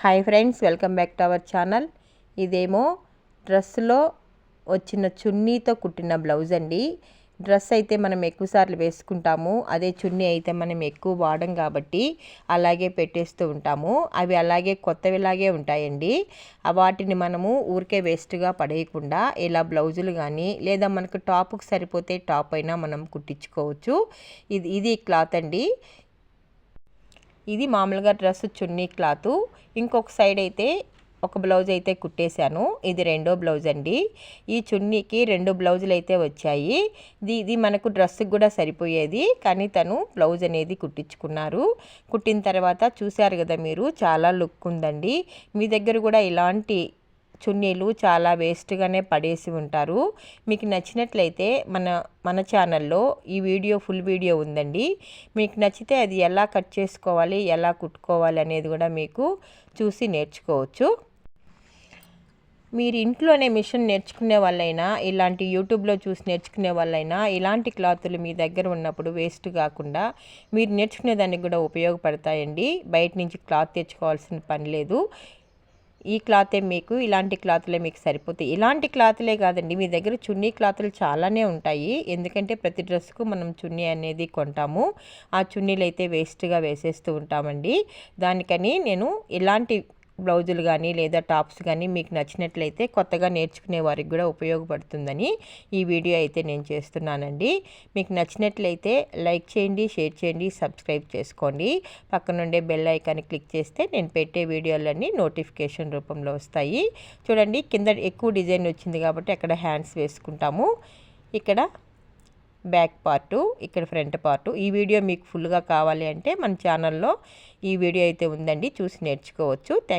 Hi friends, welcome back to our channel. ఇదేమో డ్రెస్లో వచ్చిన చున్నీతో కుట్టిన బ్లౌజ్ అండి. డ్రెస్ అయితే మనం ఎక్కువసార్లు వేసుకుంటాము, అదే చున్నీ అయితే మనం ఎక్కువ వాడం కాబట్టి అలాగే పెట్టేస్తూ ఉంటాము. అవి అలాగే కొత్తవిలాగే ఉంటాయండి. వాటిని మనము ఊరికే వేస్ట్గా పడేయకుండా ఇలా బ్లౌజులు కానీ లేదా మనకు టాప్కి సరిపోతే టాప్ అయినా మనం కుట్టించుకోవచ్చు. ఇది క్లాత్ అండి. ఇది మామూలుగా డ్రెస్ చున్నీ క్లాత్. ఇంకొక సైడ్ అయితే ఒక బ్లౌజ్ అయితే కుట్టేశాను. ఇది రెండో బ్లౌజ్ అండి. ఈ చున్నీకి 2 బ్లౌజులు అయితే వచ్చాయి. ఇది మనకు డ్రెస్కి కూడా సరిపోయేది, కానీ తను బ్లౌజ్ అనేది కుట్టించుకున్నారు. కుట్టిన తర్వాత చూశారు కదా మీరు, చాలా లుక్ ఉందండి. మీ దగ్గర కూడా ఇలాంటి చున్నీలు చాలా వేస్ట్గానే పడేసి ఉంటారు. మీకు నచ్చినట్లయితే మన ఛానల్లో ఈ ఫుల్ వీడియో ఉందండి. మీకు నచ్చితే అది ఎలా కట్ చేసుకోవాలి, ఎలా కుట్టుకోవాలి అనేది కూడా మీకు చూసి నేర్చుకోవచ్చు. మీరు ఇంట్లోనే మిషన్ నేర్చుకునే వాళ్ళైనా, ఇలాంటి యూట్యూబ్లో చూసి నేర్చుకునే వాళ్ళైనా, ఇలాంటి క్లాతులు మీ దగ్గర ఉన్నప్పుడు వేస్ట్ కాకుండా మీరు నేర్చుకునే దానికి కూడా ఉపయోగపడతాయండి. బయట నుంచి క్లాత్ తెచ్చుకోవాల్సిన పని లేదు. ఈ క్లాతే మీకు, ఇలాంటి క్లాతులే మీకు సరిపోతాయి. ఇలాంటి క్లాతులే కాదండి, మీ దగ్గర చున్నీ క్లాతులు చాలానే ఉంటాయి. ఎందుకంటే ప్రతి డ్రెస్కు మనం చున్నీ అనేది కొంటాము. ఆ చున్నీలు అయితే వేస్ట్గా వేసేస్తూ ఉంటామండి. దానికని నేను ఇలాంటి బ్లౌజులు కానీ లేదా టాప్స్ కానీ మీకు నచ్చినట్లయితే కొత్తగా నేర్చుకునే వారికి కూడా ఉపయోగపడుతుందని ఈ వీడియో అయితే నేను చేస్తున్నానండి. మీకు నచ్చినట్లయితే లైక్ చేయండి, షేర్ చేయండి, సబ్స్క్రైబ్ చేసుకోండి. పక్కనుండే బెల్ ఐకాన్ని క్లిక్ చేస్తే నేను పెట్టే వీడియోలన్నీ నోటిఫికేషన్ రూపంలో వస్తాయి. చూడండి, కింద ఎక్కువ డిజైన్ వచ్చింది కాబట్టి అక్కడ హ్యాండ్స్ వేసుకుంటాము. ఇక్కడ బ్యాక్ పార్టు, ఇక్కడ ఫ్రంట్ పార్టు. ఈ వీడియో మీకు ఫుల్గా కావాలి అంటే మన ఛానల్లో ఈ వీడియో అయితే ఉందండి, చూసి నేర్చుకోవచ్చు. థ్యాంక్